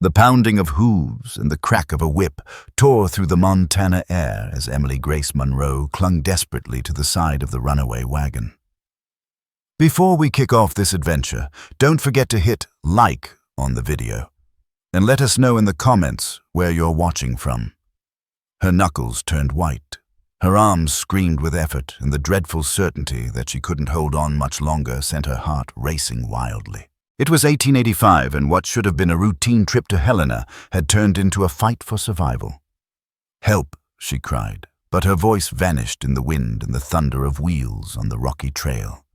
The pounding of hooves and the crack of a whip tore through the Montana air as Emily Grace Monroe clung desperately to the side of the runaway wagon. Before we kick off this adventure, don't forget to hit like on the video and let us know in the comments where you're watching from. Her knuckles turned white. Her arms screamed with effort, and the dreadful certainty that she couldn't hold on much longer sent her heart racing wildly. It was 1885, and what should have been a routine trip to Helena had turned into a fight for survival. "Help," she cried, but her voice vanished in the wind and the thunder of wheels on the rocky trail.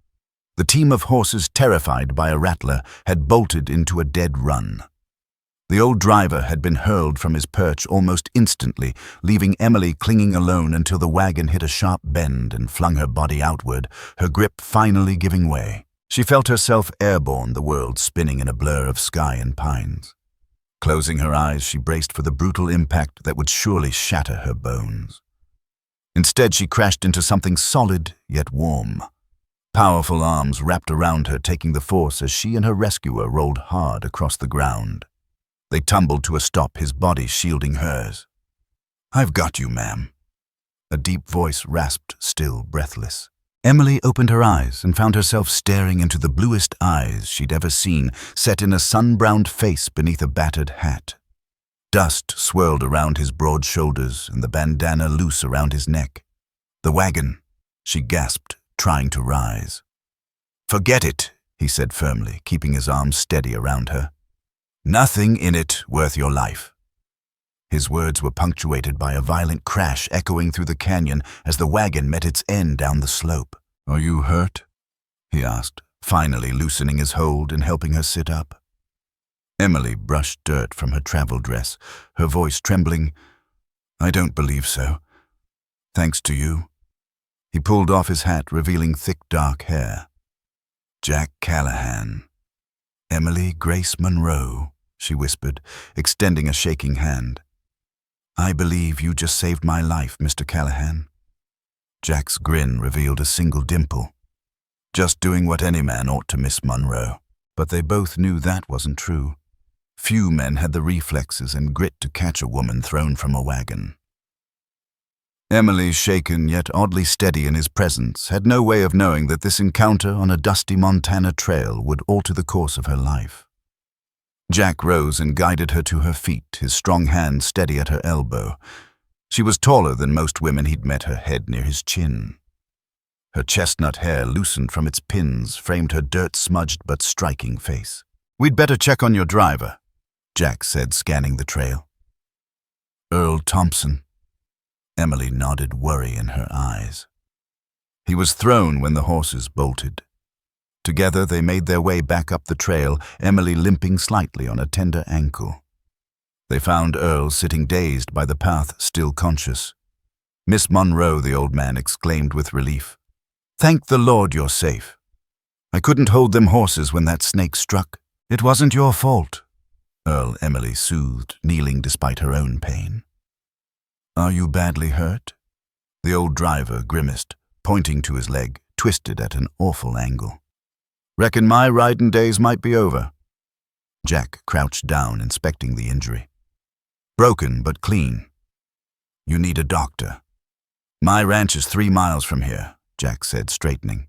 The team of horses, terrified by a rattler, had bolted into a dead run. The old driver had been hurled from his perch almost instantly, leaving Emily clinging alone until the wagon hit a sharp bend and flung her body outward, her grip finally giving way. She felt herself airborne, the world spinning in a blur of sky and pines. Closing her eyes, she braced for the brutal impact that would surely shatter her bones. Instead, she crashed into something solid yet warm. Powerful arms wrapped around her, taking the force as she and her rescuer rolled hard across the ground. They tumbled to a stop, his body shielding hers. "I've got you, ma'am." A deep voice rasped, still breathless. Emily opened her eyes and found herself staring into the bluest eyes she'd ever seen, set in a sun-browned face beneath a battered hat. Dust swirled around his broad shoulders and the bandana loose around his neck. "The wagon," she gasped, trying to rise. "Forget it," he said firmly, keeping his arms steady around her. "Nothing in it worth your life." His words were punctuated by a violent crash echoing through the canyon as the wagon met its end down the slope. "Are you hurt?" he asked, finally loosening his hold and helping her sit up. Emily brushed dirt from her travel dress, her voice trembling. "I don't believe so. Thanks to you." He pulled off his hat, revealing thick dark hair. "Jack Callahan. Emily Grace Monroe," she whispered, extending a shaking hand. "I believe you just saved my life, Mr. Callahan." Jack's grin revealed a single dimple. Just doing what any man ought to, Miss Monroe. But they both knew that wasn't true. Few men had the reflexes and grit to catch a woman thrown from a wagon. Emily, shaken yet oddly steady in his presence, had no way of knowing that this encounter on a dusty Montana trail would alter the course of her life. Jack rose and guided her to her feet, his strong hand steady at her elbow. She was taller than most women he'd met, her head near his chin. Her chestnut hair, loosened from its pins, framed her dirt-smudged but striking face. "We'd better check on your driver," Jack said, scanning the trail. "Earl Thompson." Emily nodded, worry in her eyes. "He was thrown when the horses bolted." Together they made their way back up the trail, Emily limping slightly on a tender ankle. They found Earl sitting dazed by the path, still conscious. "Miss Monroe," the old man exclaimed with relief. "Thank the Lord you're safe. I couldn't hold them horses when that snake struck." "It wasn't your fault," Earl Emily soothed, kneeling despite her own pain. "Are you badly hurt?" The old driver grimaced, pointing to his leg, twisted at an awful angle. "Reckon my riding days might be over." Jack crouched down, inspecting the injury. "Broken, but clean. You need a doctor." "My ranch is 3 miles from here," Jack said, straightening.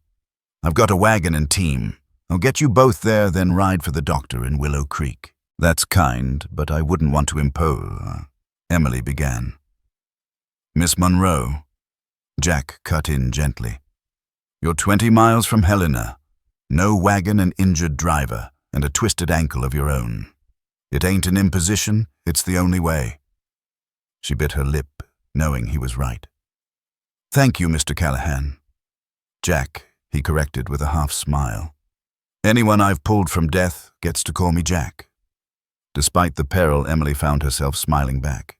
"I've got a wagon and team. I'll get you both there, then ride for the doctor in Willow Creek." "That's kind, but I wouldn't want to impose," Emily began. "Miss Monroe," Jack cut in gently. "You're 20 miles from Helena. No wagon, an injured driver, and a twisted ankle of your own. It ain't an imposition, it's the only way." She bit her lip, knowing he was right. "Thank you, Mr. Callahan." "Jack," he corrected with a half-smile. "Anyone I've pulled from death gets to call me Jack." Despite the peril, Emily found herself smiling back.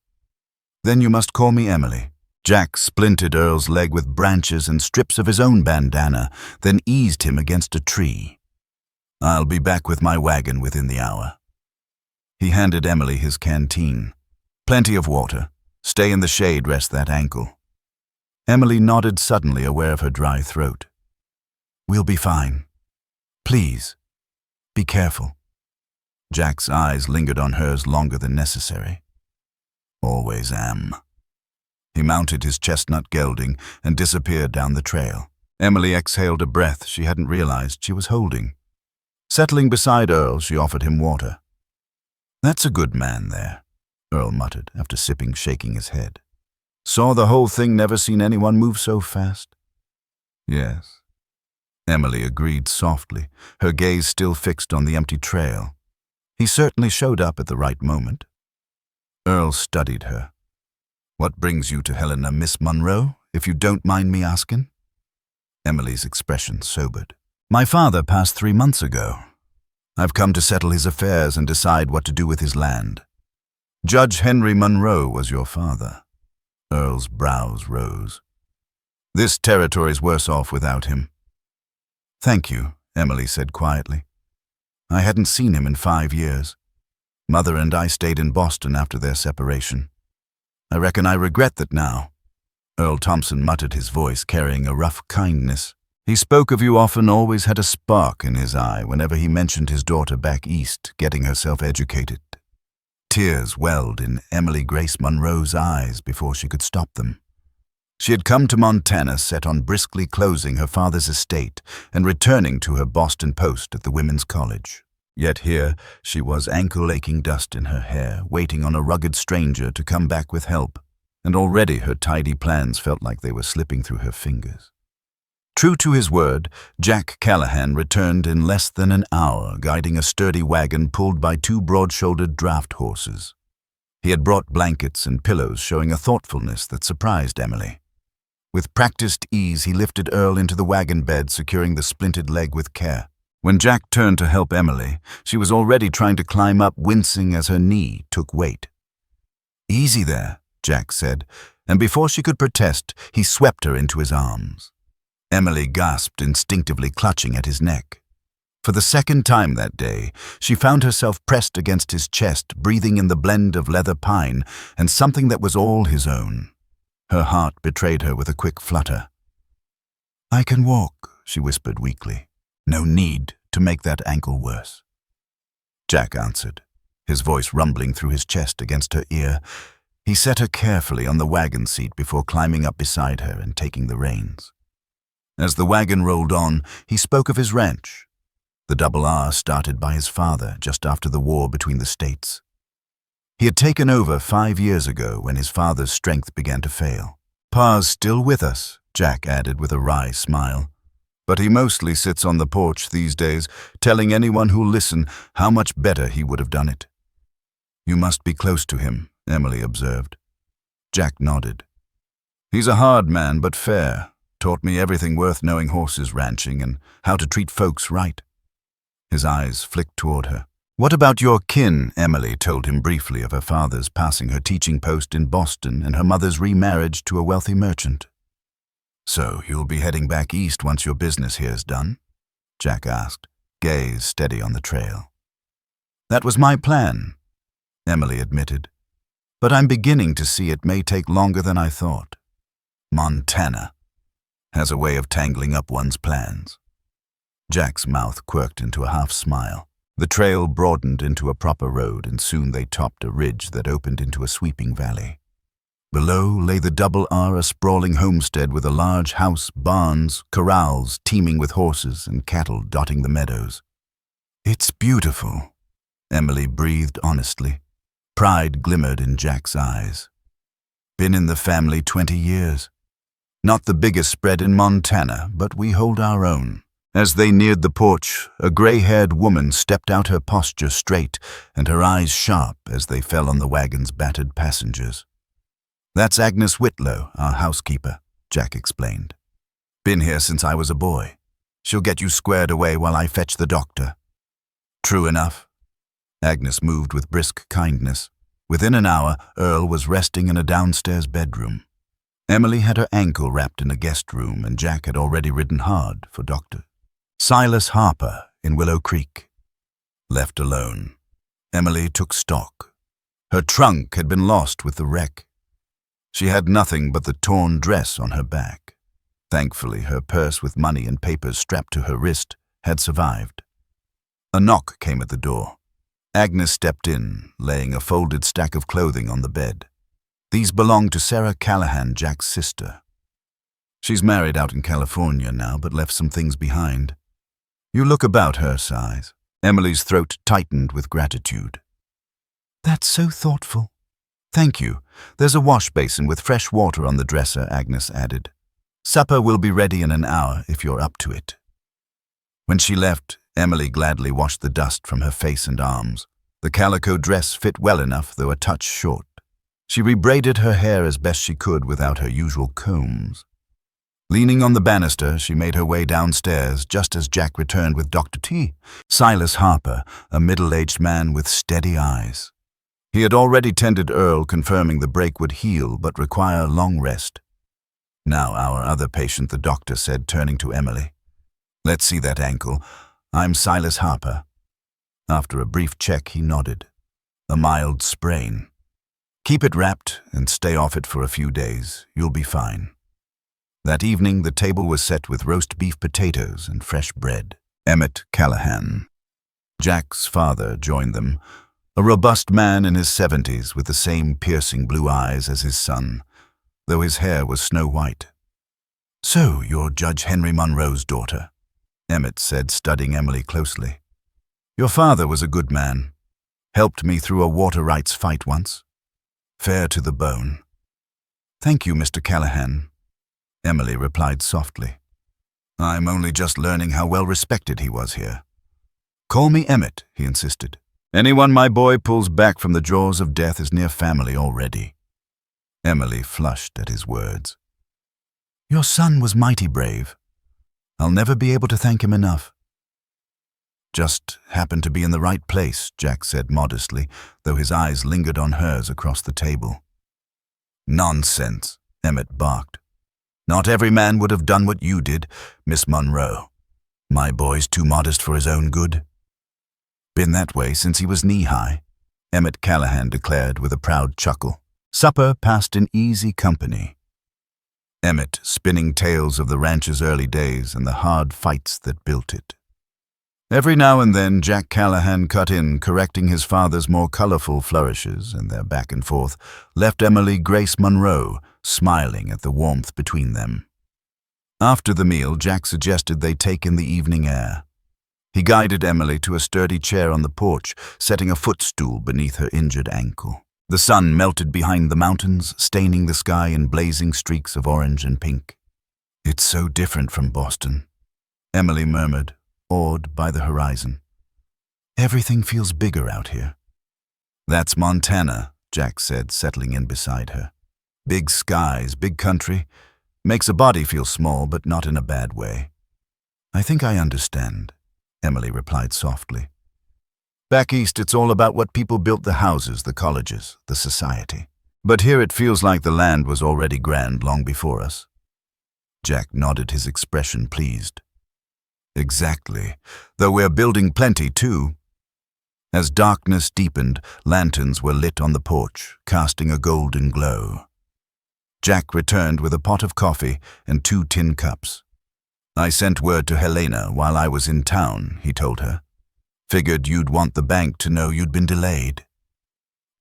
"Then you must call me Emily." Jack splinted Earl's leg with branches and strips of his own bandana, then eased him against a tree. "I'll be back with my wagon within the hour." He handed Emily his canteen. "Plenty of water. Stay in the shade, rest that ankle." Emily nodded, suddenly aware of her dry throat. "We'll be fine. Please, be careful." Jack's eyes lingered on hers longer than necessary. Always am. He mounted his chestnut gelding and disappeared down the trail. Emily exhaled a breath she hadn't realized she was holding. Settling beside Earl, she offered him water. "That's a good man there," Earl muttered after sipping, shaking his head. "Saw the whole thing, never seen anyone move so fast." "Yes," Emily agreed softly, her gaze still fixed on the empty trail. "He certainly showed up at the right moment." Earl studied her. "What brings you to Helena, Miss Munro, if you don't mind me asking?" Emily's expression sobered. "My father passed 3 months ago. I've come to settle his affairs and decide what to do with his land. Judge Henry Munro was your father." Earl's brows rose. "This territory's worse off without him." "Thank you," Emily said quietly. "I hadn't seen him in 5 years. Mother and I stayed in Boston after their separation. I reckon I regret that now." Earl Thompson muttered, his voice carrying a rough kindness. "He spoke of you often, always had a spark in his eye whenever he mentioned his daughter back east, getting herself educated." Tears welled in Emily Grace Munro's eyes before she could stop them. She had come to Montana set on briskly closing her father's estate and returning to her Boston post at the Women's College. Yet here she was, ankle-aching dust in her hair, waiting on a rugged stranger to come back with help, and already her tidy plans felt like they were slipping through her fingers. True to his word, Jack Callahan returned in less than an hour, guiding a sturdy wagon pulled by 2 broad-shouldered draft horses. He had brought blankets and pillows, showing a thoughtfulness that surprised Emily. With practiced ease, he lifted Earl into the wagon bed, securing the splinted leg with care. When Jack turned to help Emily, she was already trying to climb up, wincing as her knee took weight. "Easy there," Jack said, and before she could protest, he swept her into his arms. Emily gasped, instinctively clutching at his neck. For the second time that day, she found herself pressed against his chest, breathing in the blend of leather pine and something that was all his own. Her heart betrayed her with a quick flutter. "I can walk," she whispered weakly. "No need to make that ankle worse." Jack answered, his voice rumbling through his chest against her ear. He set her carefully on the wagon seat before climbing up beside her and taking the reins. As the wagon rolled on, he spoke of his ranch, the Double R started by his father just after the war between the states. He had taken over 5 years ago when his father's strength began to fail. "Pa's still with us," Jack added with a wry smile. "But he mostly sits on the porch these days, telling anyone who'll listen how much better he would have done it." "You must be close to him," Emily observed. Jack nodded. "He's a hard man, but fair. Taught me everything worth knowing horses ranching and how to treat folks right." His eyes flicked toward her. "What about your kin?" Emily told him briefly of her father's passing her teaching post in Boston and her mother's remarriage to a wealthy merchant. "So you'll be heading back east once your business here's done?" Jack asked, gaze steady on the trail. "That was my plan," Emily admitted. "But I'm beginning to see it may take longer than I thought. Montana has a way of tangling up one's plans." Jack's mouth quirked into a half-smile. The trail broadened into a proper road, and soon they topped a ridge that opened into a sweeping valley. Below lay the Double R, a sprawling homestead with a large house, barns, corrals teeming with horses and cattle dotting the meadows. "It's beautiful," Emily breathed honestly. Pride glimmered in Jack's eyes. "Been in the family 20 years. Not the biggest spread in Montana, but we hold our own." As they neared the porch, a gray-haired woman stepped out, her posture straight and her eyes sharp as they fell on the wagon's battered passengers. "That's Agnes Whitlow, our housekeeper," Jack explained. "Been here since I was a boy. She'll get you squared away while I fetch the doctor." "True enough." Agnes moved with brisk kindness. Within an hour, Earl was resting in a downstairs bedroom. Emily had her ankle wrapped in a guest room, and Jack had already ridden hard for Dr. Silas Harper in Willow Creek. Left alone, Emily took stock. Her trunk had been lost with the wreck. She had nothing but the torn dress on her back. Thankfully, her purse with money and papers strapped to her wrist had survived. A knock came at the door. Agnes stepped in, laying a folded stack of clothing on the bed. These belonged to Sarah Callahan, Jack's sister. She's married out in California now, but left some things behind. You look about her size. Emily's throat tightened with gratitude. That's so thoughtful. Thank you. There's a wash basin with fresh water on the dresser, Agnes added. Supper will be ready in an hour if you're up to it. When she left, Emily gladly washed the dust from her face and arms. The calico dress fit well enough, though a touch short. She rebraided her hair as best she could without her usual combs. Leaning on the banister, she made her way downstairs just as Jack returned with Dr. T. Silas Harper, a middle-aged man with steady eyes. He had already tended Earl, confirming the break would heal but require long rest. Now our other patient, the doctor said, turning to Emily. Let's see that ankle. I'm Silas Harper. After a brief check, he nodded. A mild sprain. Keep it wrapped and stay off it for a few days. You'll be fine. That evening, the table was set with roast beef potatoes and fresh bread. Emmett Callahan. Jack's father joined them, a robust man in his 70s with the same piercing blue eyes as his son, though his hair was snow white. So, you're Judge Henry Monroe's daughter, Emmett said, studying Emily closely. Your father was a good man. Helped me through a water rights fight once. Fair to the bone. Thank you, Mr. Callahan, Emily replied softly. I'm only just learning how well respected he was here. Call me Emmett, he insisted. Anyone my boy pulls back from the jaws of death is near family already. Emily flushed at his words. Your son was mighty brave. I'll never be able to thank him enough. Just happened to be in the right place, Jack said modestly, though his eyes lingered on hers across the table. Nonsense, Emmett barked. Not every man would have done what you did, Miss Monroe. My boy's too modest for his own good. Been that way since he was knee-high, Emmett Callahan declared with a proud chuckle. Supper passed in easy company. Emmett spinning tales of the ranch's early days and the hard fights that built it. Every now and then Jack Callahan cut in, correcting his father's more colorful flourishes, and their back and forth left Emily Grace Monroe smiling at the warmth between them. After the meal, Jack suggested they take in the evening air. He guided Emily to a sturdy chair on the porch, setting a footstool beneath her injured ankle. The sun melted behind the mountains, staining the sky in blazing streaks of orange and pink. It's so different from Boston, Emily murmured, awed by the horizon. Everything feels bigger out here. That's Montana, Jack said, settling in beside her. Big skies, big country. Makes a body feel small, but not in a bad way. I think I understand, Emily replied softly. Back east, it's all about what people built the houses, the colleges, the society. But here it feels like the land was already grand long before us. Jack nodded, his expression pleased. Exactly, though we're building plenty too. As darkness deepened, lanterns were lit on the porch, casting a golden glow. Jack returned with a pot of coffee and 2 tin cups. I sent word to Helena while I was in town, he told her. Figured you'd want the bank to know you'd been delayed.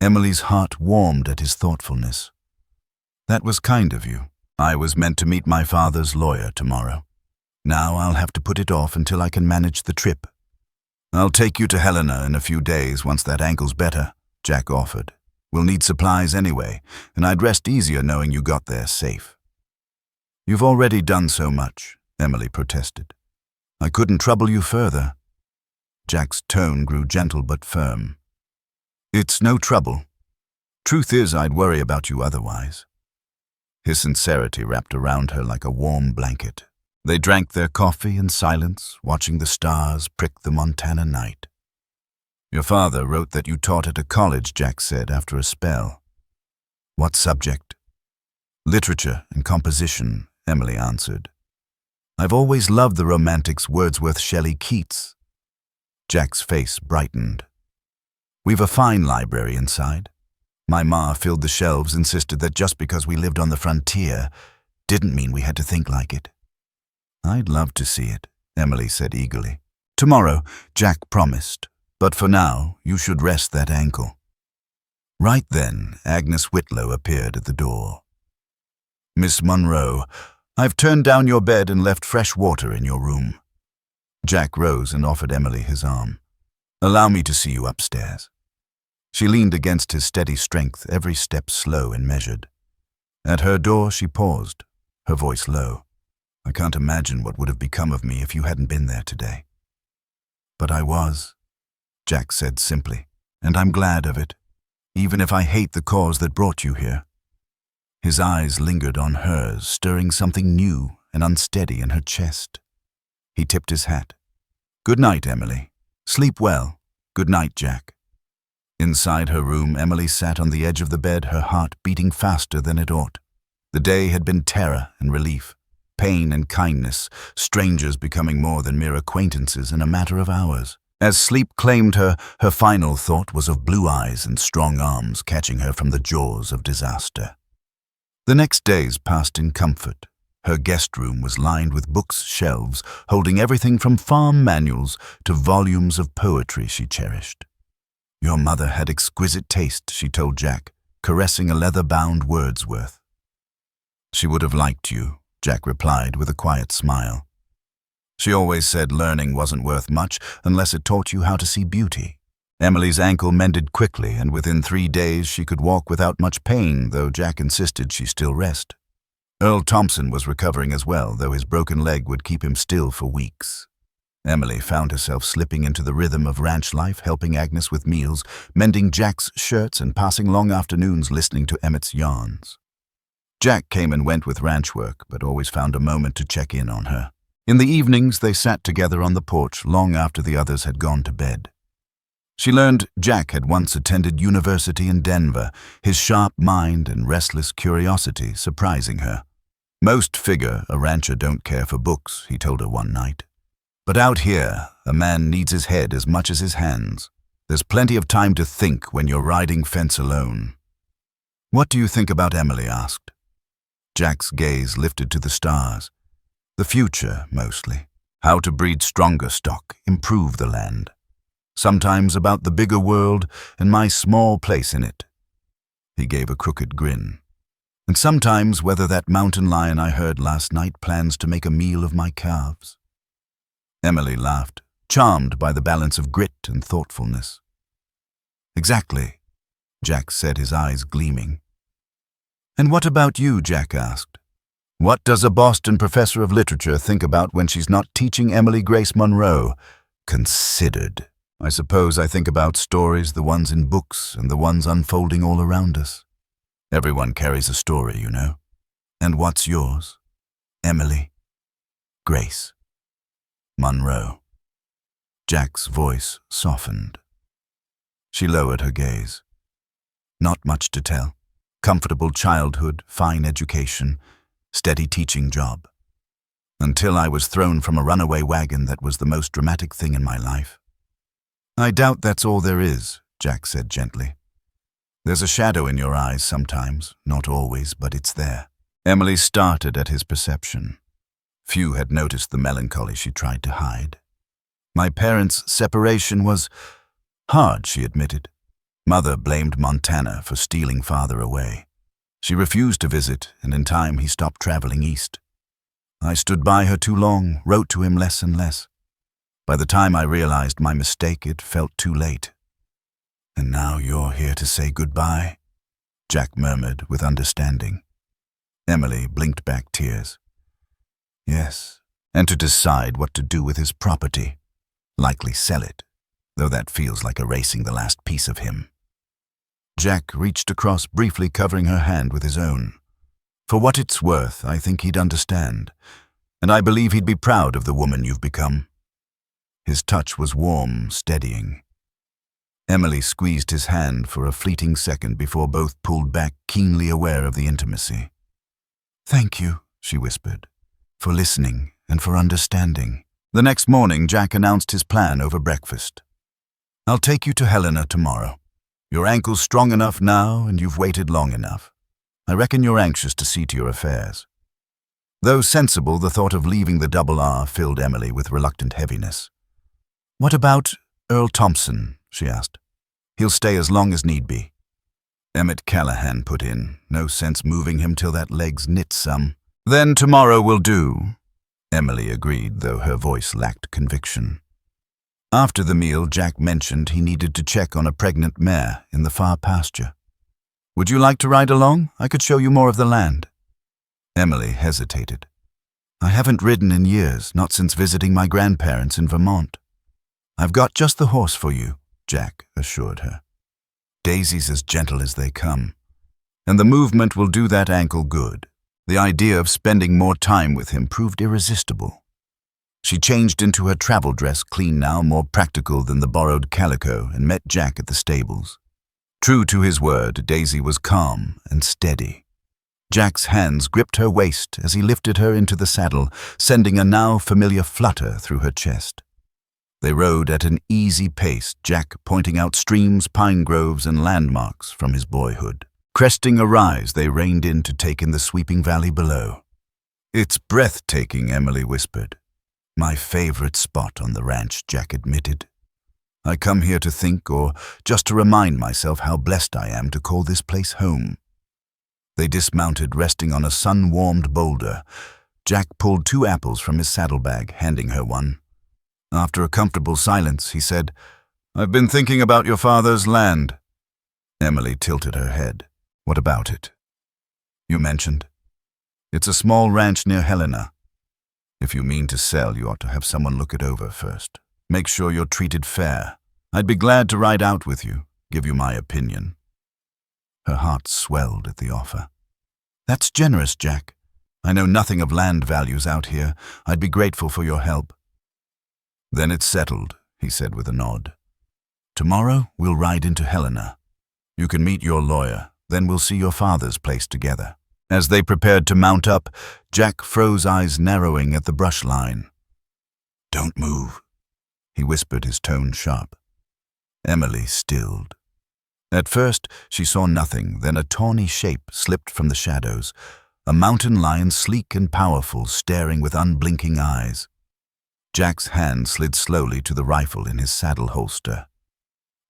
Emily's heart warmed at his thoughtfulness. That was kind of you. I was meant to meet my father's lawyer tomorrow. Now I'll have to put it off until I can manage the trip. I'll take you to Helena in a few days once that ankle's better, Jack offered. We'll need supplies anyway, and I'd rest easier knowing you got there safe. You've already done so much, Emily protested. I couldn't trouble you further. Jack's tone grew gentle but firm. It's no trouble. Truth is, I'd worry about you otherwise. His sincerity wrapped around her like a warm blanket. They drank their coffee in silence, watching the stars prick the Montana night. Your father wrote that you taught at a college, Jack said after a spell. What subject? Literature and composition, Emily answered. I've always loved the romantics Wordsworth, Shelley, Keats. Jack's face brightened. We've a fine library inside. My ma filled the shelves, insisted that just because we lived on the frontier didn't mean we had to think like it. I'd love to see it, Emily said eagerly. Tomorrow, Jack promised. But for now, you should rest that ankle." Right then, Agnes Whitlow appeared at the door. "Miss Monroe, I've turned down your bed and left fresh water in your room." Jack rose and offered Emily his arm. "Allow me to see you upstairs." She leaned against his steady strength, every step slow and measured. At her door she paused, her voice low. "I can't imagine what would have become of me if you hadn't been there today." "But I was," Jack said simply, "and I'm glad of it, even if I hate the cause that brought you here." His eyes lingered on hers, stirring something new and unsteady in her chest. He tipped his hat. "Good night, Emily. Sleep well. Good night, Jack." Inside her room, Emily sat on the edge of the bed, her heart beating faster than it ought. The day had been terror and relief, pain and kindness, strangers becoming more than mere acquaintances in a matter of hours. As sleep claimed her, her final thought was of blue eyes and strong arms catching her from the jaws of disaster. The next days passed in comfort. Her guest room was lined with books, shelves, holding everything from farm manuals to volumes of poetry she cherished. "Your mother had exquisite taste," she told Jack, caressing a leather-bound Wordsworth. "She would have liked you," Jack replied with a quiet smile. "She always said learning wasn't worth much unless it taught you how to see beauty." Emily's ankle mended quickly, and within 3 days she could walk without much pain, though Jack insisted she still rest. Earl Thompson was recovering as well, though his broken leg would keep him still for weeks. Emily found herself slipping into the rhythm of ranch life, helping Agnes with meals, mending Jack's shirts, and passing long afternoons listening to Emmett's yarns. Jack came and went with ranch work, but always found a moment to check in on her. In the evenings, they sat together on the porch long after the others had gone to bed. She learned Jack had once attended university in Denver, his sharp mind and restless curiosity surprising her. "Most figure a rancher don't care for books," he told her one night. "But out here, a man needs his head as much as his hands. There's plenty of time to think when you're riding fence alone." "What do you think about Emily?" asked. Jack's gaze lifted to the stars. "The future, mostly. How to breed stronger stock, improve the land. Sometimes about the bigger world and my small place in it." He gave a crooked grin. "And sometimes whether that mountain lion I heard last night plans to make a meal of my calves." Emily laughed, charmed by the balance of grit and thoughtfulness. "Exactly," Jack said, his eyes gleaming. "And what about you?" Jack asked. "What does a Boston professor of literature think about when she's not teaching Emily Grace Monroe? Considered. I suppose I think about stories, the ones in books and the ones unfolding all around us. Everyone carries a story, you know. And what's yours? Emily Grace Monroe." Jack's voice softened. She lowered her gaze. "Not much to tell. Comfortable childhood, fine education, steady teaching job. Until I was thrown from a runaway wagon, that was the most dramatic thing in my life." "I doubt that's all there is," Jack said gently. "There's a shadow in your eyes sometimes, not always, but it's there." Emily started at his perception. Few had noticed the melancholy she tried to hide. "My parents' separation was hard," she admitted. Mother blamed Montana for stealing father away. She refused to visit, and in time he stopped traveling east. I stood by her too long, wrote to him less and less. By the time I realized my mistake, it felt too late. "And now you're here to say goodbye?" Jack murmured with understanding. Emily blinked back tears. "Yes, and to decide what to do with his property. Likely sell it, though that feels like erasing the last piece of him." Jack reached across, briefly covering her hand with his own. "For what it's worth, I think he'd understand, and I believe he'd be proud of the woman you've become." His touch was warm, steadying. Emily squeezed his hand for a fleeting second before both pulled back, keenly aware of the intimacy. "Thank you," she whispered, "for listening and for understanding." The next morning, Jack announced his plan over breakfast. "I'll take you to Helena tomorrow. Your ankle's strong enough now, and you've waited long enough. I reckon you're anxious to see to your affairs." Though sensible, the thought of leaving the Double R filled Emily with reluctant heaviness. "What about Earl Thompson, she asked. He'll stay as long as need be. Emmett Callahan put in. No sense moving him till that leg's knit some. Then tomorrow will do, Emily agreed, though her voice lacked conviction. After the meal, Jack mentioned he needed to check on a pregnant mare in the far pasture. Would you like to ride along? I could show you more of the land. Emily hesitated. I haven't ridden in years, not since visiting my grandparents in Vermont. I've got just the horse for you, Jack assured her. Daisy's as gentle as they come, and the movement will do that ankle good. The idea of spending more time with him proved irresistible. She changed into her travel dress, clean now, more practical than the borrowed calico, and met Jack at the stables. True to his word, Daisy was calm and steady. Jack's hands gripped her waist as he lifted her into the saddle, sending a now familiar flutter through her chest. They rode at an easy pace, Jack pointing out streams, pine groves, and landmarks from his boyhood. Cresting a rise, they reined in to take in the sweeping valley below. It's breathtaking, Emily whispered. My favorite spot on the ranch, Jack admitted. I come here to think, or just to remind myself how blessed I am to call this place home. They dismounted, resting on a sun-warmed boulder. Jack pulled 2 apples from his saddlebag, handing her one. After a comfortable silence, he said, I've been thinking about your father's land. Emily tilted her head. What about it? You mentioned. It's a small ranch near Helena. If you mean to sell, you ought to have someone look it over first. Make sure you're treated fair. I'd be glad to ride out with you, give you my opinion. Her heart swelled at the offer. That's generous, Jack. I know nothing of land values out here. I'd be grateful for your help. Then it's settled, he said with a nod. Tomorrow we'll ride into Helena. You can meet your lawyer, then we'll see your father's place together. As they prepared to mount up, Jack froze, eyes narrowing at the brush line. Don't move, he whispered, his tone sharp. Emily stilled. At first, she saw nothing, then a tawny shape slipped from the shadows, a mountain lion sleek and powerful, staring with unblinking eyes. Jack's hand slid slowly to the rifle in his saddle holster.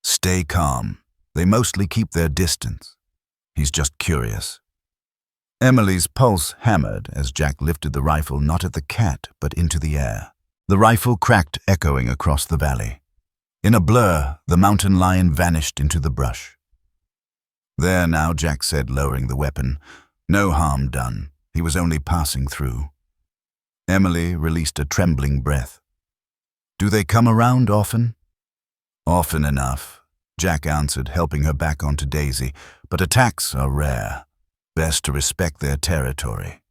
Stay calm. They mostly keep their distance. He's just curious. Emily's pulse hammered as Jack lifted the rifle not at the cat but into the air. The rifle cracked, echoing across the valley. In a blur, the mountain lion vanished into the brush. There now, Jack said, lowering the weapon. No harm done. He was only passing through. Emily released a trembling breath. Do they come around often? Often enough, Jack answered, helping her back onto Daisy, but attacks are rare. Best to respect their territory.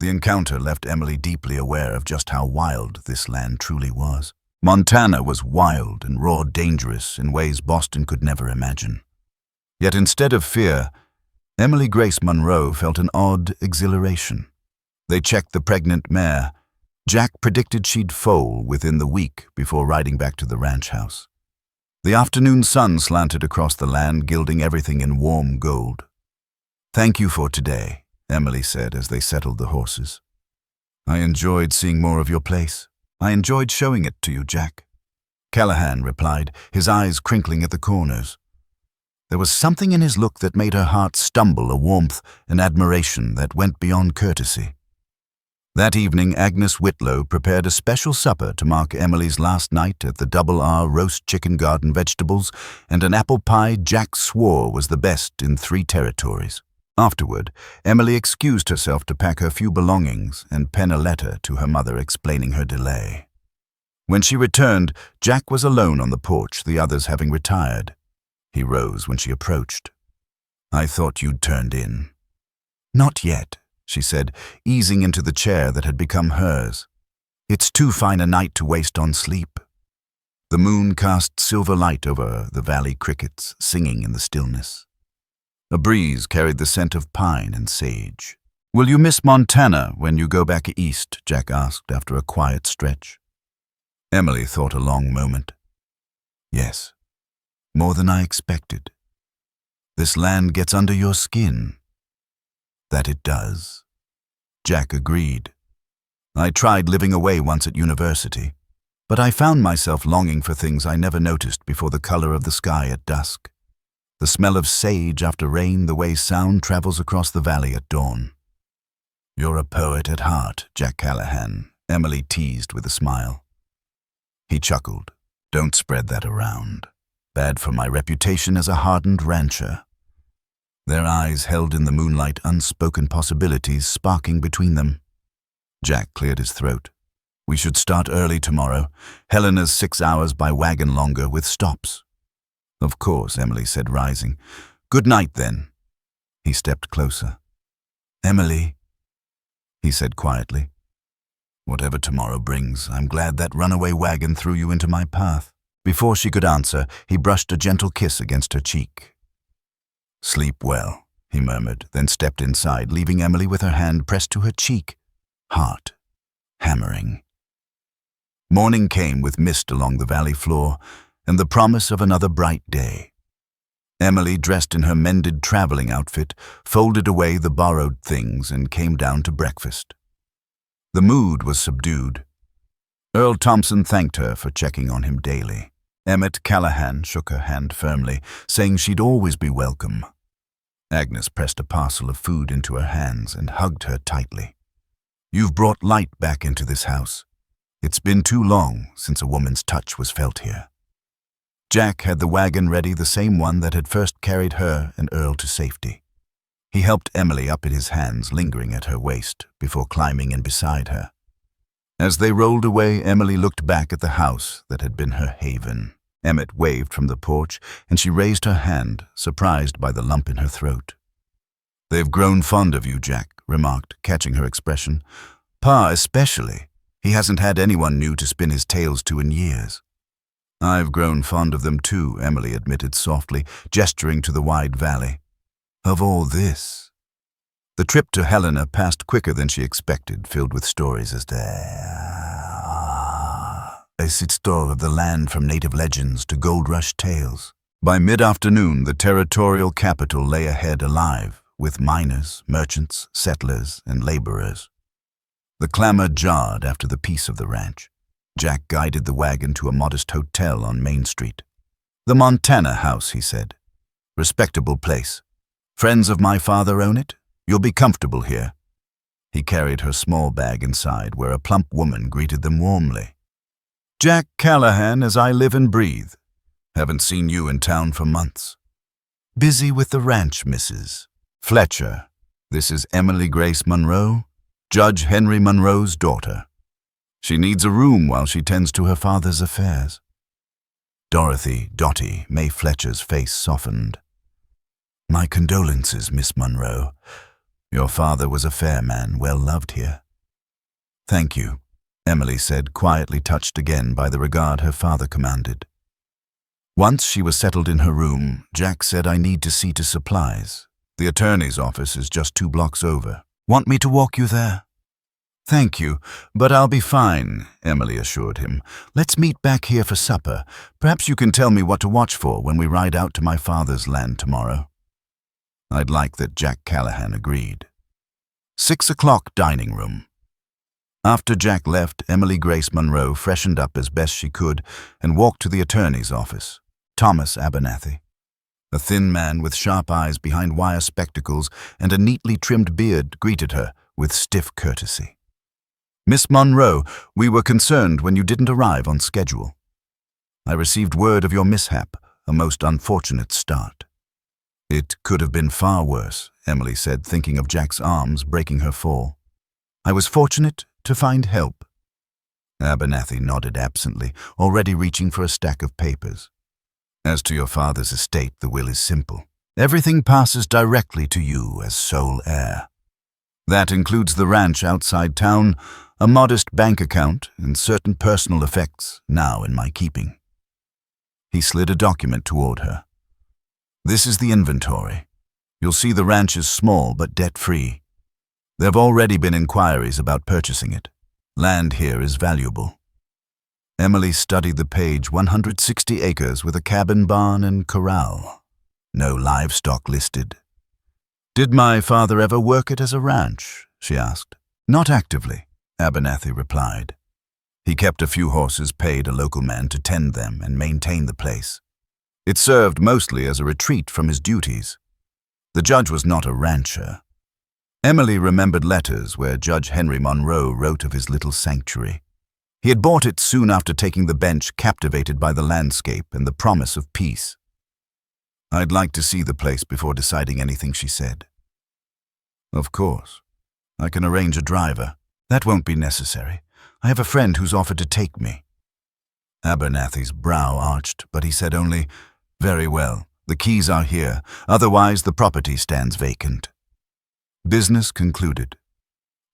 The encounter left Emily deeply aware of just how wild this land truly was. Montana was wild and raw, dangerous in ways Boston could never imagine. Yet instead of fear, Emily Grace Monroe felt an odd exhilaration. They checked the pregnant mare. Jack predicted she'd foal within the week before riding back to the ranch house. The afternoon sun slanted across the land, gilding everything in warm gold. Thank you for today, Emily said as they settled the horses. I enjoyed seeing more of your place. I enjoyed showing it to you, Jack. Callahan replied, his eyes crinkling at the corners. There was something in his look that made her heart stumble, a warmth and admiration that went beyond courtesy. That evening, Agnes Whitlow prepared a special supper to mark Emily's last night at the Double R roast chicken garden vegetables and an apple pie Jack swore was the best in 3 territories. Afterward, Emily excused herself to pack her few belongings and pen a letter to her mother explaining her delay. When she returned, Jack was alone on the porch, the others having retired. He rose when she approached. I thought you'd turned in. Not yet, she said, easing into the chair that had become hers. It's too fine a night to waste on sleep. The moon cast silver light over the valley crickets, singing in the stillness. A breeze carried the scent of pine and sage. Will you miss Montana when you go back east? Jack asked after a quiet stretch. Emily thought a long moment. Yes, more than I expected. This land gets under your skin. That it does. Jack agreed. I tried living away once at university. But I found myself longing for things I never noticed before: the color of the sky at dusk, the smell of sage after rain, the way sound travels across the valley at dawn. "You're a poet at heart, Jack Callahan," Emily teased with a smile. He chuckled. "Don't spread that around. Bad for my reputation as a hardened rancher." Their eyes held in the moonlight, unspoken possibilities sparking between them. Jack cleared his throat. "We should start early tomorrow. Helena's 6 hours by wagon longer with stops." "Of course," Emily said, rising. "Good night, then." He stepped closer. "Emily," he said quietly, "whatever tomorrow brings, I'm glad that runaway wagon threw you into my path." Before she could answer, he brushed a gentle kiss against her cheek. "Sleep well," he murmured, then stepped inside, leaving Emily with her hand pressed to her cheek, heart hammering. Morning came with mist along the valley floor and the promise of another bright day. Emily, dressed in her mended traveling outfit, folded away the borrowed things and came down to breakfast. The mood was subdued. Earl Thompson thanked her for checking on him daily. Emmett Callahan shook her hand firmly, saying she'd always be welcome. Agnes pressed a parcel of food into her hands and hugged her tightly. "You've brought light back into this house. It's been too long since a woman's touch was felt here." Jack had the wagon ready, the same one that had first carried her and Earl to safety. He helped Emily up in his hands, lingering at her waist before climbing in beside her. As they rolled away, Emily looked back at the house that had been her haven. Emmett waved from the porch, and she raised her hand, surprised by the lump in her throat. "They've grown fond of you," Jack remarked, catching her expression. "Pa especially. He hasn't had anyone new to spin his tales to in years." "I've grown fond of them too," Emily admitted softly, gesturing to the wide valley. "Of all this." The trip to Helena passed quicker than she expected, filled with stories as a store of the land, from native legends to gold rush tales. By mid-afternoon, the territorial capital lay ahead, alive with miners, merchants, settlers, and laborers. The clamor jarred after the peace of the ranch. Jack guided the wagon to a modest hotel on Main Street. "The Montana House," he said. "Respectable place. Friends of my father own it. You'll be comfortable here." He carried her small bag inside, where a plump woman greeted them warmly. "Jack Callahan, as I live and breathe. Haven't seen you in town for months." "Busy with the ranch, Mrs. Fletcher. This is Emily Grace Monroe, Judge Henry Monroe's daughter. She needs a room while she tends to her father's affairs." Dottie, May Fletcher's face softened. "My condolences, Miss Monroe. Your father was a fair man, well loved here." "Thank you," Emily said, quietly touched again by the regard her father commanded. Once she was settled in her room, Jack said, "I need to see to supplies. The attorney's office is just 2 blocks over. Want me to walk you there?" "Thank you, but I'll be fine," Emily assured him. "Let's meet back here for supper. Perhaps you can tell me what to watch for when we ride out to my father's land tomorrow." "I'd like that," Jack Callahan agreed. 6 o'clock dining room. After Jack left, Emily Grace Monroe freshened up as best she could and walked to the attorney's office. Thomas Abernathy, a thin man with sharp eyes behind wire spectacles and a neatly trimmed beard, greeted her with stiff courtesy. "Miss Monroe, we were concerned when you didn't arrive on schedule. I received word of your mishap, a most unfortunate start." "It could have been far worse," Emily said, thinking of Jack's arms breaking her fall. "I was fortunate to find help." Abernathy nodded absently, already reaching for a stack of papers. "As to your father's estate, the will is simple. Everything passes directly to you as sole heir. That includes the ranch outside town, a modest bank account, and certain personal effects now in my keeping." He slid a document toward her. "This is the inventory. You'll see the ranch is small but debt-free. There have already been inquiries about purchasing it. Land here is valuable." Emily studied the page. 160 acres with a cabin, barn, and corral. No livestock listed. "Did my father ever work it as a ranch?" she asked. "Not actively," Abernathy replied. He kept a few horses, paid a local man to tend them and maintain the place. It served mostly as a retreat from his duties. The judge was not a rancher. Emily remembered letters where Judge Henry Monroe wrote of his little sanctuary. He had bought it soon after taking the bench, captivated by the landscape and the promise of peace. "I'd like to see the place before deciding anything," she said. "Of course. I can arrange a driver." "That won't be necessary. I have a friend who's offered to take me." Abernathy's brow arched, but he said only, "Very well. The keys are here. Otherwise, the property stands vacant." Business concluded.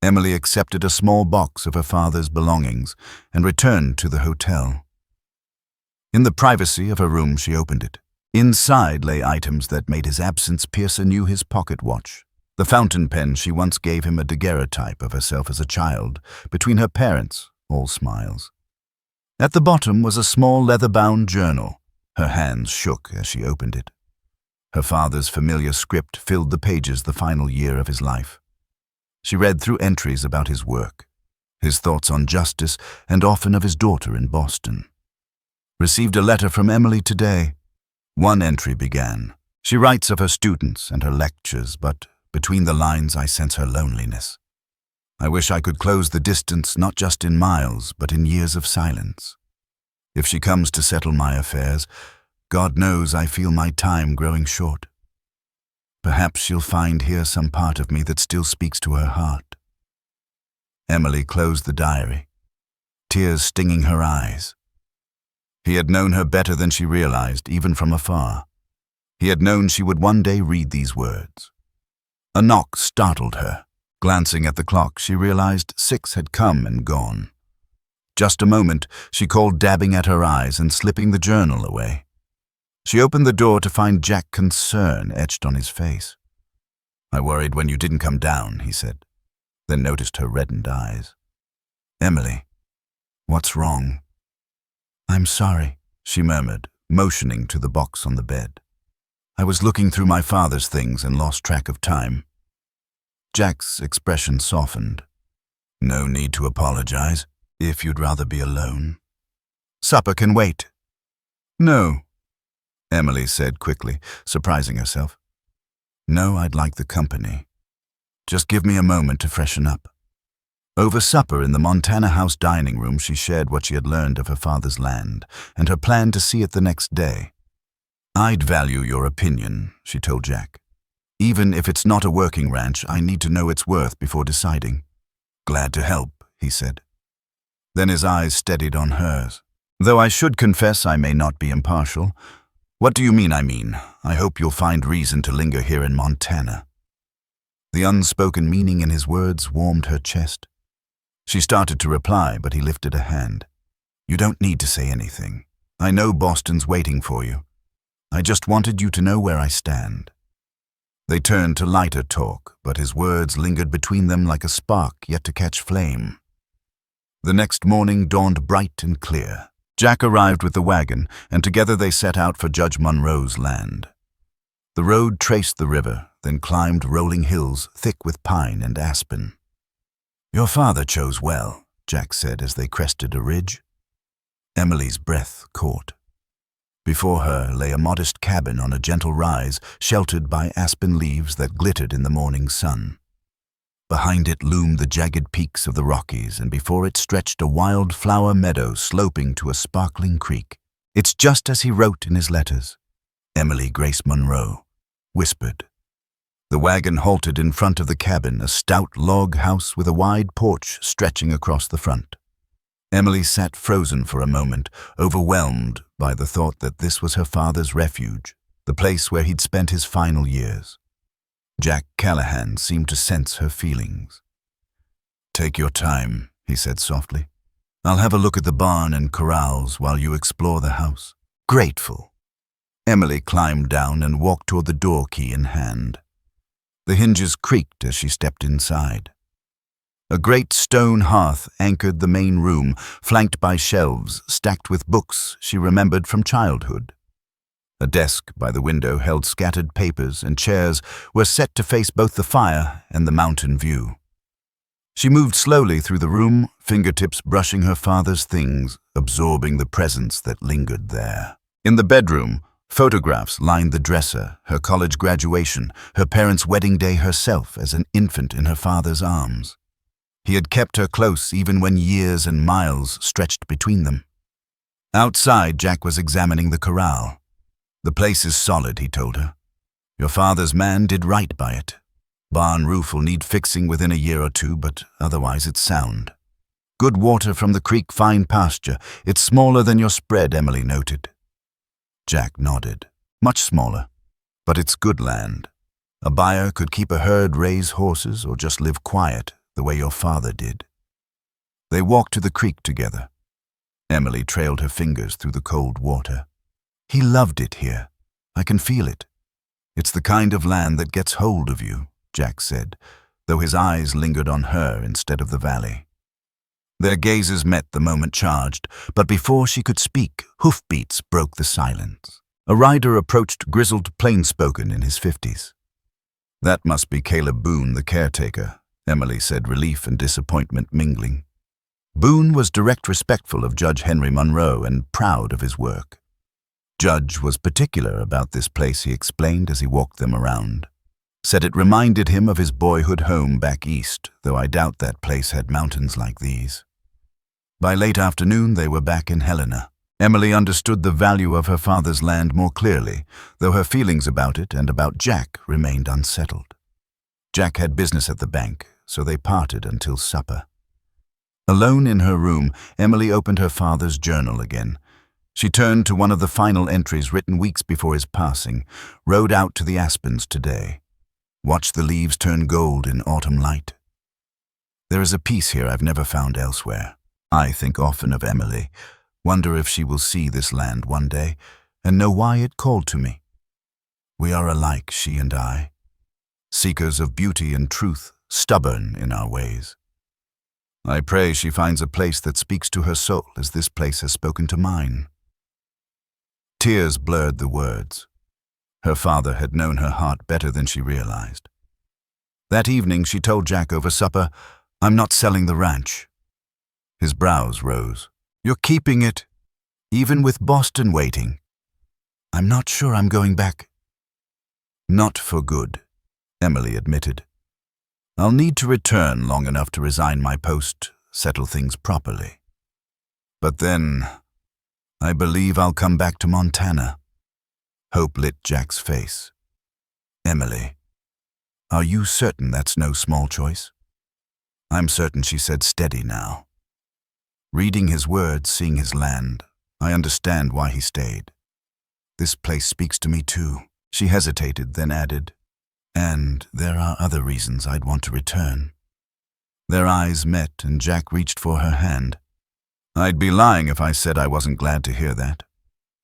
Emily accepted a small box of her father's belongings and returned to the hotel. In the privacy of her room, she opened it. Inside lay items that made his absence pierce anew his pocket watch, the fountain pen she once gave him, a daguerreotype of herself as a child, between her parents, all smiles. At the bottom was a small leather-bound journal. Her hands shook as she opened it. Her father's familiar script filled the pages the final year of his life. She read through entries about his work, his thoughts on justice, and often of his daughter in Boston. Received a letter from Emily today. One entry began. She writes of her students and her lectures, but between the lines I sense her loneliness. I wish I could close the distance not just in miles, but in years of silence. If she comes to settle my affairs, God knows I feel my time growing short. Perhaps she'll find here some part of me that still speaks to her heart." Emily closed the diary, tears stinging her eyes. He had known her better than she realized, even from afar. He had known she would one day read these words. A knock startled her. Glancing at the clock, she realized 6 had come and gone. Just a moment, she called, dabbing at her eyes and slipping the journal away. She opened the door to find Jack's concern etched on his face. "I worried when you didn't come down," he said, then noticed her reddened eyes. "Emily, what's wrong?" "I'm sorry," she murmured, motioning to the box on the bed. "I was looking through my father's things and lost track of time." Jack's expression softened. "No need to apologize, if you'd rather be alone." "Supper can wait." "No," Emily said quickly, surprising herself. "No, I'd like the company. Just give me a moment to freshen up." Over supper in the Montana House dining room, she shared what she had learned of her father's land and her plan to see it the next day. "I'd value your opinion," she told Jack. "Even if it's not a working ranch, I need to know its worth before deciding." "Glad to help," he said. Then his eyes steadied on hers. "Though I should confess I may not be impartial. What do you mean, I mean? I hope you'll find reason to linger here in Montana." The unspoken meaning in his words warmed her chest. She started to reply, but he lifted a hand. "You don't need to say anything. I know Boston's waiting for you. I just wanted you to know where I stand." They turned to lighter talk, but his words lingered between them like a spark yet to catch flame. The next morning dawned bright and clear. Jack arrived with the wagon, and together they set out for Judge Monroe's land. The road traced the river, then climbed rolling hills thick with pine and aspen. "Your father chose well," Jack said as they crested a ridge. Emily's breath caught. Before her lay a modest cabin on a gentle rise, sheltered by aspen leaves that glittered in the morning sun. Behind it loomed the jagged peaks of the Rockies, and before it stretched a wildflower meadow sloping to a sparkling creek. "It's just as he wrote in his letters," Emily Grace Monroe whispered. The wagon halted in front of the cabin, a stout log house with a wide porch stretching across the front. Emily sat frozen for a moment, overwhelmed by the thought that this was her father's refuge, the place where he'd spent his final years. Jack Callahan seemed to sense her feelings. "Take your time," he said softly. "I'll have a look at the barn and corrals while you explore the house." "Grateful." Emily climbed down and walked toward the door, key in hand. The hinges creaked as she stepped inside. A great stone hearth anchored the main room, flanked by shelves stacked with books she remembered from childhood. A desk by the window held scattered papers, and chairs were set to face both the fire and the mountain view. She moved slowly through the room, fingertips brushing her father's things, absorbing the presence that lingered there. In the bedroom, photographs lined the dresser, her college graduation, her parents' wedding day, herself as an infant in her father's arms. He had kept her close even when years and miles stretched between them. Outside, Jack was examining the corral. "The place is solid," he told her. "Your father's man did right by it. Barn roof will need fixing within a year or two, but otherwise it's sound. Good water from the creek, fine pasture. It's smaller than your spread," Emily noted. Jack nodded. "Much smaller, but it's good land. A buyer could keep a herd, raise horses, or just live quiet, the way your father did." They walked to the creek together. Emily trailed her fingers through the cold water. "He loved it here. I can feel it. It's the kind of land that gets hold of you," Jack said, though his eyes lingered on her instead of the valley. Their gazes met the moment charged, but before she could speak, hoofbeats broke the silence. A rider approached, grizzled, plain-spoken in his 50s. "That must be Caleb Boone, the caretaker," Emily said, relief and disappointment mingling. Boone was direct respectful of Judge Henry Monroe and proud of his work. Judge was particular about this place, he explained as he walked them around. Said it reminded him of his boyhood home back east, though I doubt that place had mountains like these. By late afternoon, they were back in Helena. Emily understood the value of her father's land more clearly, though her feelings about it and about Jack remained unsettled. Jack had business at the bank, so they parted until supper. Alone in her room, Emily opened her father's journal again. She turned to one of the final entries written weeks before his passing. "Rode out to the aspens today. Watch the leaves turn gold in autumn light." There is a peace here I've never found elsewhere. I think often of Emily, wonder if she will see this land one day, and know why it called to me. We are alike, she and I, seekers of beauty and truth, stubborn in our ways. I pray she finds a place that speaks to her soul as this place has spoken to mine. Tears blurred the words. Her father had known her heart better than she realized. That evening she told Jack over supper, "I'm not selling the ranch." His brows rose. "You're keeping it, even with Boston waiting?" "I'm not sure I'm going back." "Not for good," Emily admitted. "I'll need to return long enough to resign my post, settle things properly. But then, I believe I'll come back to Montana." Hope lit Jack's face. "Emily, are you certain that's no small choice?" "I'm certain," she said, steady now. Reading his words, seeing his land, I understand why he stayed. This place speaks to me too. She hesitated, then added, "And there are other reasons I'd want to return." Their eyes met and Jack reached for her hand. "I'd be lying if I said I wasn't glad to hear that.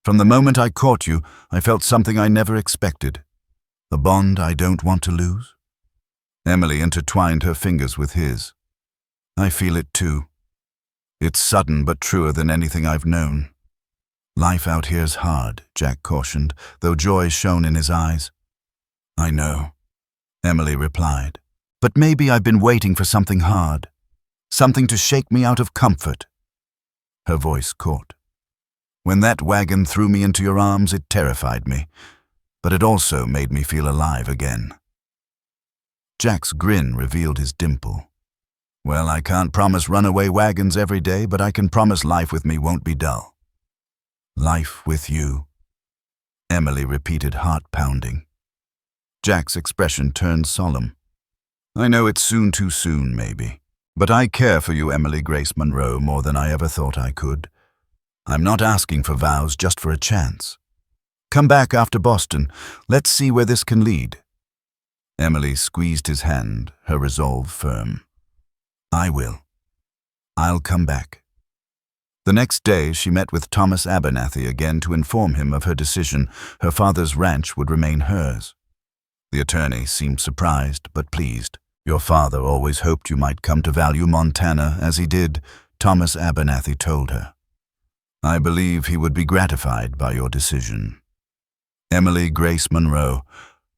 From the moment I caught you, I felt something I never expected. A bond I don't want to lose." Emily intertwined her fingers with his. "I feel it too. It's sudden but truer than anything I've known." "Life out here's hard," Jack cautioned, though joy shone in his eyes. "I know," Emily replied. "But maybe I've been waiting for something hard, something to shake me out of comfort." Her voice caught. "When that wagon threw me into your arms, it terrified me, but it also made me feel alive again." Jack's grin revealed his dimple. "Well, I can't promise runaway wagons every day, but I can promise life with me won't be dull." "Life with you," Emily repeated, heart-pounding. Jack's expression turned solemn. "I know it's soon too soon, maybe, but I care for you, Emily Grace Monroe, more than I ever thought I could. I'm not asking for vows, just for a chance. Come back after Boston. Let's see where this can lead." Emily squeezed his hand, her resolve firm. "I will. I'll come back." The next day, she met with Thomas Abernathy again to inform him of her decision. Her father's ranch would remain hers. The attorney seemed surprised but pleased. "Your father always hoped you might come to value Montana as he did," Thomas Abernathy told her. "I believe he would be gratified by your decision. Emily Grace Monroe,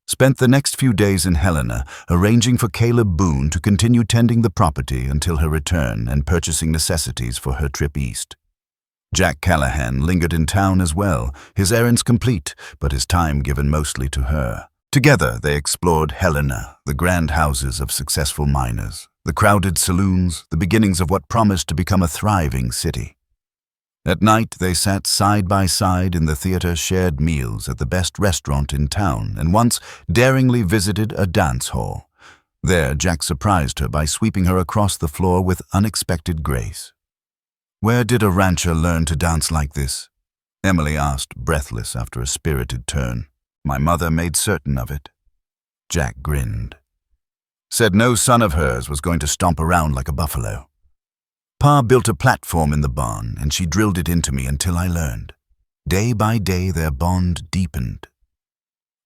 spent the next few days in Helena, arranging for Caleb Boone to continue tending the property until her return and purchasing necessities for her trip east. Jack Callahan lingered in town as well, his errands complete, but his time given mostly to her. Together they explored Helena, the grand houses of successful miners, the crowded saloons, the beginnings of what promised to become a thriving city. At night they sat side by side in the theater, shared meals at the best restaurant in town, and once daringly visited a dance hall. There Jack surprised her by sweeping her across the floor with unexpected grace. "Where did a rancher learn to dance like this?" Emily asked, breathless after a spirited turn. "My mother made certain of it." Jack grinned. "Said no son of hers was going to stomp around like a buffalo. Pa built a platform in the barn, and she drilled it into me until I learned. Day by day their bond deepened."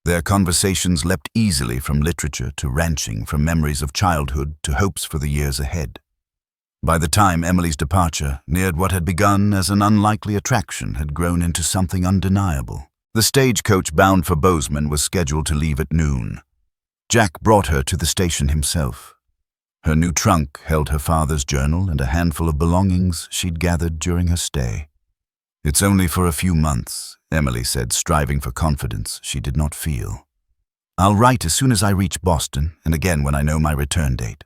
Their conversations leapt easily from literature to ranching, from memories of childhood to hopes for the years ahead. By the time Emily's departure neared, what had begun as an unlikely attraction had grown into something undeniable. The stagecoach bound for Bozeman was scheduled to leave at noon. Jack brought her to the station himself. Her new trunk held her father's journal and a handful of belongings she'd gathered during her stay. "It's only for a few months," Emily said, striving for confidence she did not feel. "I'll write as soon as I reach Boston, and again when I know my return date."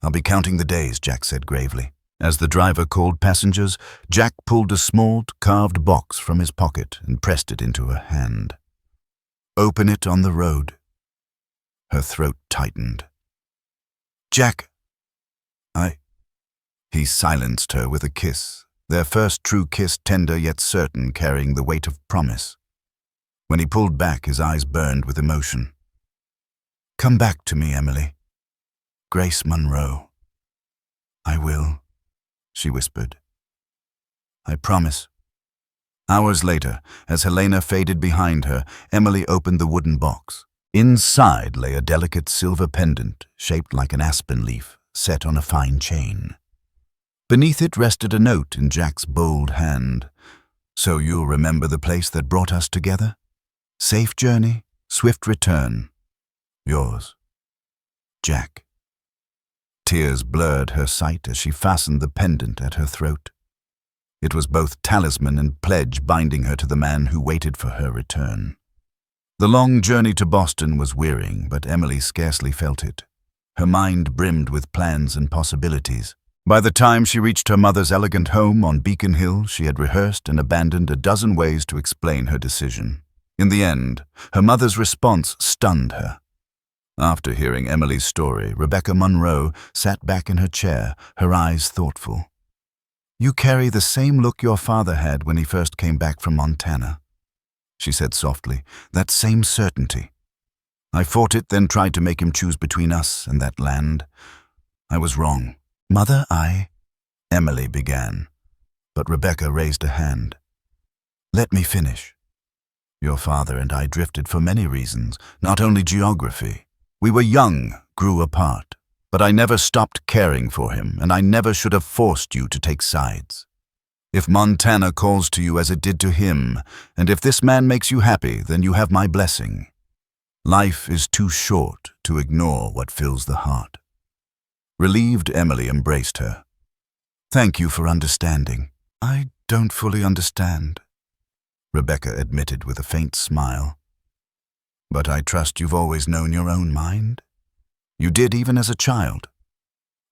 "I'll be counting the days," Jack said gravely. As the driver called passengers, Jack pulled a small, carved box from his pocket and pressed it into her hand. "Open it on the road." Her throat tightened. "Jack, He silenced her with a kiss, their first true kiss, tender yet certain, carrying the weight of promise. When he pulled back, his eyes burned with emotion. "Come back to me, Emily. Grace Monroe." "I will," she whispered. "I promise." Hours later, as Helena faded behind her, Emily opened the wooden box. Inside lay a delicate silver pendant, shaped like an aspen leaf, set on a fine chain. Beneath it rested a note in Jack's bold hand. "So you'll remember the place that brought us together? Safe journey, swift return. Yours, Jack." Tears blurred her sight as she fastened the pendant at her throat. It was both talisman and pledge binding her to the man who waited for her return. The long journey to Boston was wearying, but Emily scarcely felt it. Her mind brimmed with plans and possibilities. By the time she reached her mother's elegant home on Beacon Hill, she had rehearsed and abandoned a dozen ways to explain her decision. In the end, her mother's response stunned her. After hearing Emily's story, Rebecca Monroe sat back in her chair, her eyes thoughtful. "You carry the same look your father had when he first came back from Montana," she said softly, "that same certainty. I fought it, then tried to make him choose between us and that land. I was wrong. Mother, Emily began, but Rebecca raised a hand. "Let me finish. Your father and I drifted for many reasons, not only geography. We were young, grew apart, but I never stopped caring for him, and I never should have forced you to take sides. If Montana calls to you as it did to him, and if this man makes you happy, then you have my blessing. Life is too short to ignore what fills the heart." Relieved, Emily embraced her. "Thank you for understanding." "I don't fully understand," Rebecca admitted with a faint smile. "But I trust you've always known your own mind. You did even as a child."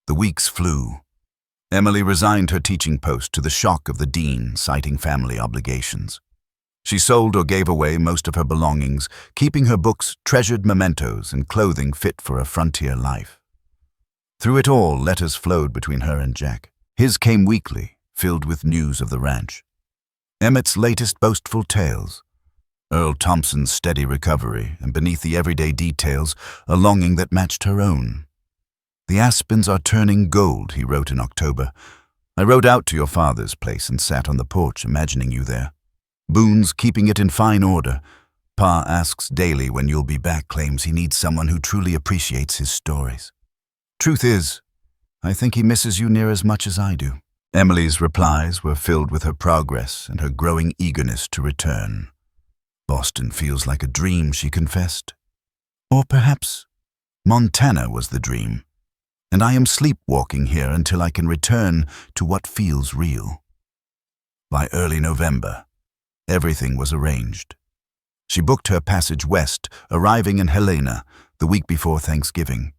The weeks flew. Emily resigned her teaching post to the shock of the dean citing family obligations. She sold or gave away most of her belongings, keeping her books, treasured mementos, and clothing fit for a frontier life. Through it all, letters flowed between her and Jack. His came weekly, filled with news of the ranch. Emmett's latest boastful tales, Earl Thompson's steady recovery, and beneath the everyday details, a longing that matched her own. "The aspens are turning gold," he wrote in October. "I rode out to your father's place and sat on the porch, imagining you there. Boone's keeping it in fine order. Pa asks daily when you'll be back, claims he needs someone who truly appreciates his stories. Truth is, I think he misses you near as much as I do." Emily's replies were filled with her progress and her growing eagerness to return. "Boston feels like a dream," she confessed. Or perhaps Montana was the dream, and I am sleepwalking here until I can return to what feels real. By early November, everything was arranged. She booked her passage west, arriving in Helena the week before Thanksgiving.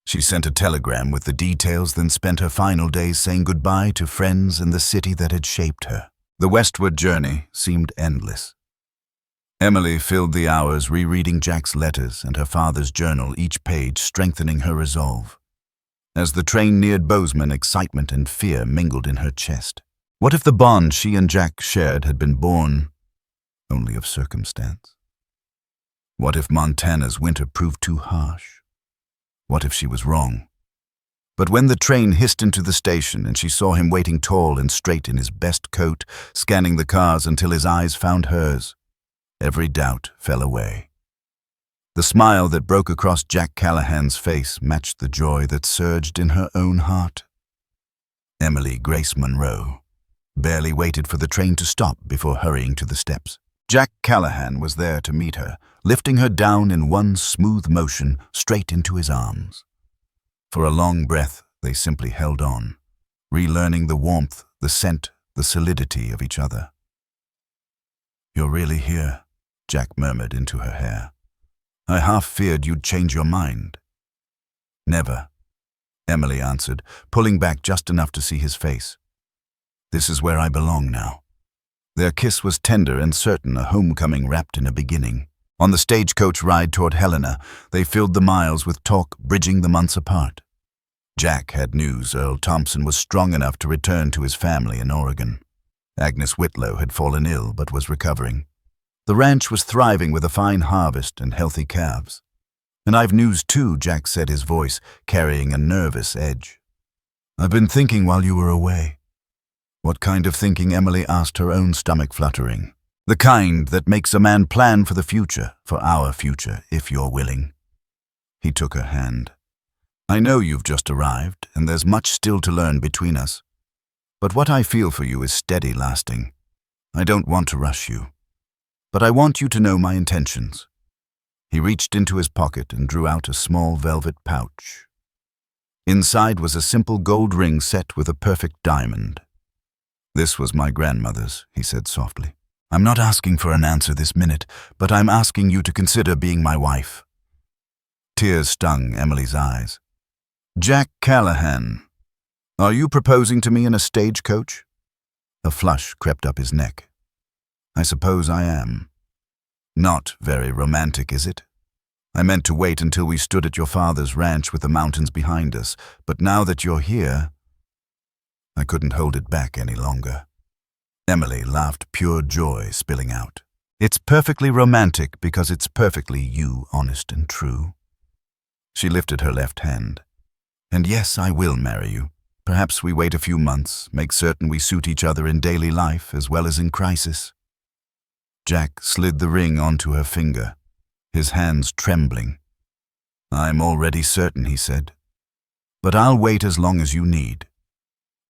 She sent a telegram with the details, then spent her final days saying goodbye to friends and the city that had shaped her. The westward journey seemed endless. Emily filled the hours rereading Jack's letters and her father's journal, each page strengthening her resolve. As the train neared Bozeman, excitement and fear mingled in her chest. What if the bond she and Jack shared had been born only of circumstance? What if Montana's winter proved too harsh? What if she was wrong? But when the train hissed into the station and she saw him waiting tall and straight in his best coat, scanning the cars until his eyes found hers, every doubt fell away. The smile that broke across Jack Callahan's face matched the joy that surged in her own heart. Emily Grace Monroe barely waited for the train to stop before hurrying to the steps. Jack Callahan was there to meet her, lifting her down in one smooth motion straight into his arms. For a long breath, they simply held on, relearning the warmth, the scent, the solidity of each other. "You're really here," Jack murmured into her hair. "I half feared you'd change your mind." "Never," Emily answered, pulling back just enough to see his face. "This is where I belong now." Their kiss was tender and certain, a homecoming wrapped in a beginning. On the stagecoach ride toward Helena, they filled the miles with talk, bridging the months apart. Jack had news Earl Thompson was strong enough to return to his family in Oregon. Agnes Whitlow had fallen ill but was recovering. The ranch was thriving with a fine harvest and healthy calves. "And I've news too," Jack said, his voice carrying a nervous edge. "I've been thinking while you were away." What kind of thinking? Emily asked, her own stomach fluttering. "The kind that makes a man plan for the future, for our future, if you're willing." He took her hand. "I know you've just arrived, and there's much still to learn between us. But what I feel for you is steady, lasting. I don't want to rush you. But I want you to know my intentions." He reached into his pocket and drew out a small velvet pouch. Inside was a simple gold ring set with a perfect diamond. "This was my grandmother's," he said softly. "I'm not asking for an answer this minute, but I'm asking you to consider being my wife." Tears stung Emily's eyes. "Jack Callahan, are you proposing to me in a stagecoach?" A flush crept up his neck. "I suppose I am." "Not very romantic, is it? I meant to wait until we stood at your father's ranch with the mountains behind us, but now that you're here..." I couldn't hold it back any longer. Emily laughed, pure joy spilling out. "It's perfectly romantic because it's perfectly you, honest and true." She lifted her left hand. "And yes, I will marry you. Perhaps we wait a few months, make certain we suit each other in daily life as well as in crisis." Jack slid the ring onto her finger, his hands trembling. "I'm already certain," he said. "But I'll wait as long as you need."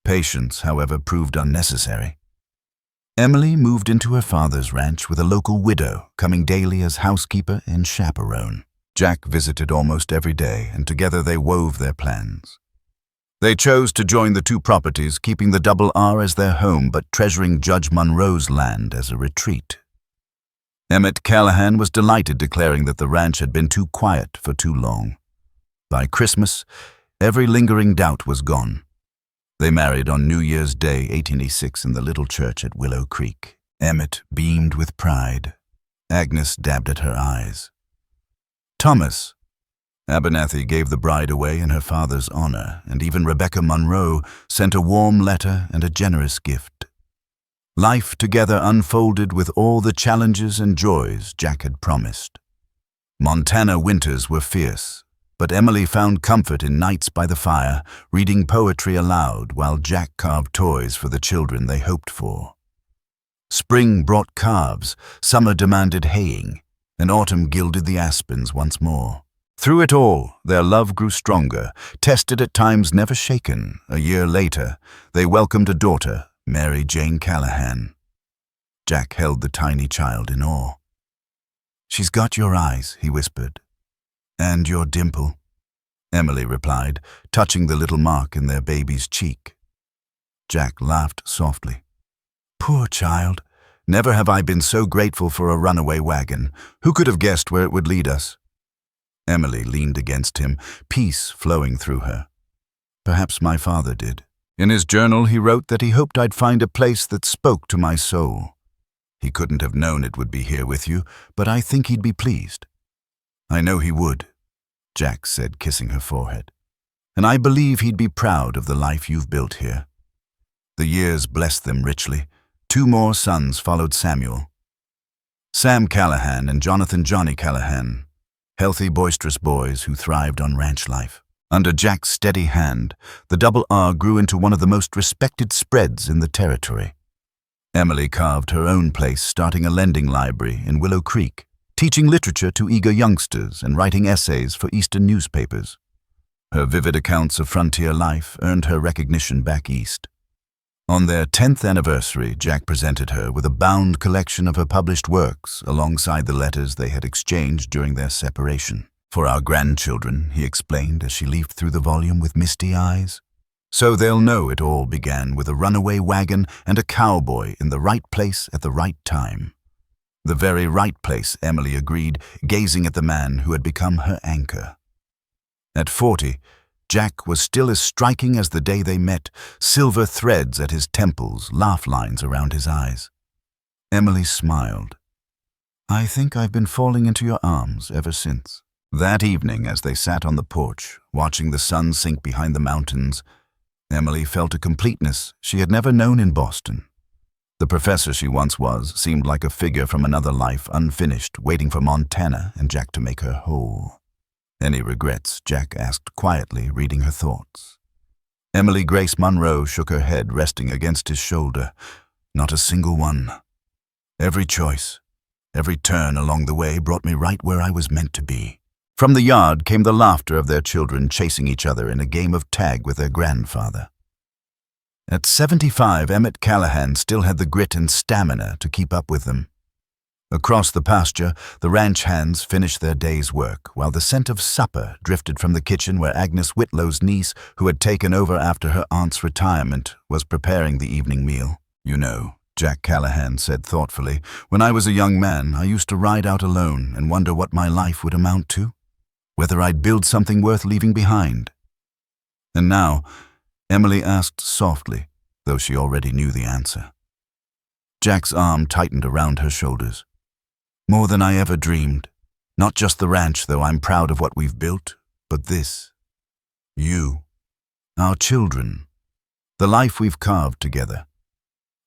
Patience, however, proved unnecessary. Emily moved into her father's ranch with a local widow, coming daily as housekeeper and chaperone. Jack visited almost every day, and together they wove their plans. They chose to join the two properties, keeping the Double R as their home, but treasuring Judge Monroe's land as a retreat. Emmett Callahan was delighted, declaring that the ranch had been too quiet for too long. By Christmas, every lingering doubt was gone. They married on New Year's Day, 1886, in the little church at Willow Creek. Emmett beamed with pride. Agnes dabbed at her eyes. Thomas Abernathy gave the bride away in her father's honor, and even Rebecca Monroe sent a warm letter and a generous gift. Life together unfolded with all the challenges and joys Jack had promised. Montana winters were fierce, but Emily found comfort in nights by the fire, reading poetry aloud while Jack carved toys for the children they hoped for. Spring brought calves, summer demanded haying, and autumn gilded the aspens once more. Through it all, their love grew stronger, tested at times never shaken. A year later, they welcomed a daughter, Mary Jane Callahan. Jack held the tiny child in awe. "She's got your eyes," he whispered. "And your dimple," Emily replied, touching the little mark in their baby's cheek. Jack laughed softly. "Poor child. Never have I been so grateful for a runaway wagon. Who could have guessed where it would lead us?" Emily leaned against him, peace flowing through her. "Perhaps my father did. In his journal he wrote that he hoped I'd find a place that spoke to my soul. He couldn't have known it would be here with you, but I think he'd be pleased." "I know he would," Jack said, kissing her forehead. "And I believe he'd be proud of the life you've built here." The years blessed them richly. 2 more sons followed Samuel. Sam Callahan and Jonathan "Johnny" Callahan, healthy, boisterous boys who thrived on ranch life. Under Jack's steady hand, the Double R grew into one of the most respected spreads in the territory. Emily carved her own place, starting a lending library in Willow Creek, teaching literature to eager youngsters and writing essays for Eastern newspapers. Her vivid accounts of frontier life earned her recognition back east. On their 10th anniversary, Jack presented her with a bound collection of her published works alongside the letters they had exchanged during their separation. "For our grandchildren," he explained as she leafed through the volume with misty eyes. "So they'll know it all began with a runaway wagon and a cowboy in the right place at the right time." The very right place, Emily agreed, gazing at the man who had become her anchor. At 40, Jack was still as striking as the day they met, silver threads at his temples, laugh lines around his eyes. Emily smiled. "I think I've been falling into your arms ever since." That evening, as they sat on the porch, watching the sun sink behind the mountains, Emily felt a completeness she had never known in Boston. The professor she once was seemed like a figure from another life, unfinished, waiting for Montana and Jack to make her whole. "Any regrets?" Jack asked quietly, reading her thoughts. Emily Grace Monroe shook her head, resting against his shoulder. "Not a single one. Every choice, every turn along the way brought me right where I was meant to be." From the yard came the laughter of their children chasing each other in a game of tag with their grandfather. At 75, Emmett Callahan still had the grit and stamina to keep up with them. Across the pasture, the ranch hands finished their day's work, while the scent of supper drifted from the kitchen where Agnes Whitlow's niece, who had taken over after her aunt's retirement, was preparing the evening meal. "You know," Jack Callahan said thoughtfully, "when I was a young man, I used to ride out alone and wonder what my life would amount to, whether I'd build something worth leaving behind." And now, Emily asked softly, though she already knew the answer. Jack's arm tightened around her shoulders. "More than I ever dreamed. Not just the ranch, though I'm proud of what we've built, but this. You. Our children. The life we've carved together.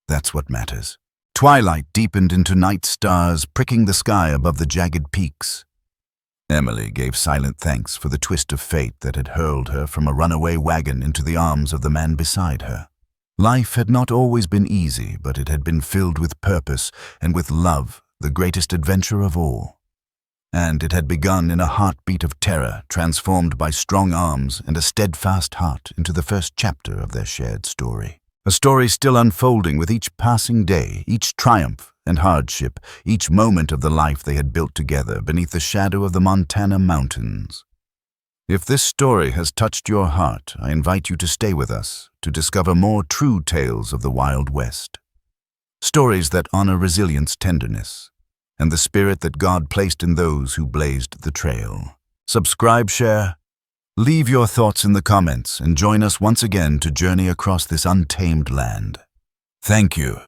That's what matters." Twilight deepened into night stars, pricking the sky above the jagged peaks. Emily gave silent thanks for the twist of fate that had hurled her from a runaway wagon into the arms of the man beside her. Life had not always been easy, but it had been filled with purpose and with love, the greatest adventure of all. And it had begun in a heartbeat of terror, transformed by strong arms and a steadfast heart into the first chapter of their shared story. A story still unfolding with each passing day, each triumph and hardship, each moment of the life they had built together beneath the shadow of the Montana mountains. If this story has touched your heart, I invite you to stay with us to discover more true tales of the Wild West. Stories that honor resilience, tenderness, and the spirit that God placed in those who blazed the trail. Subscribe, share, leave your thoughts in the comments, and join us once again to journey across this untamed land. Thank you.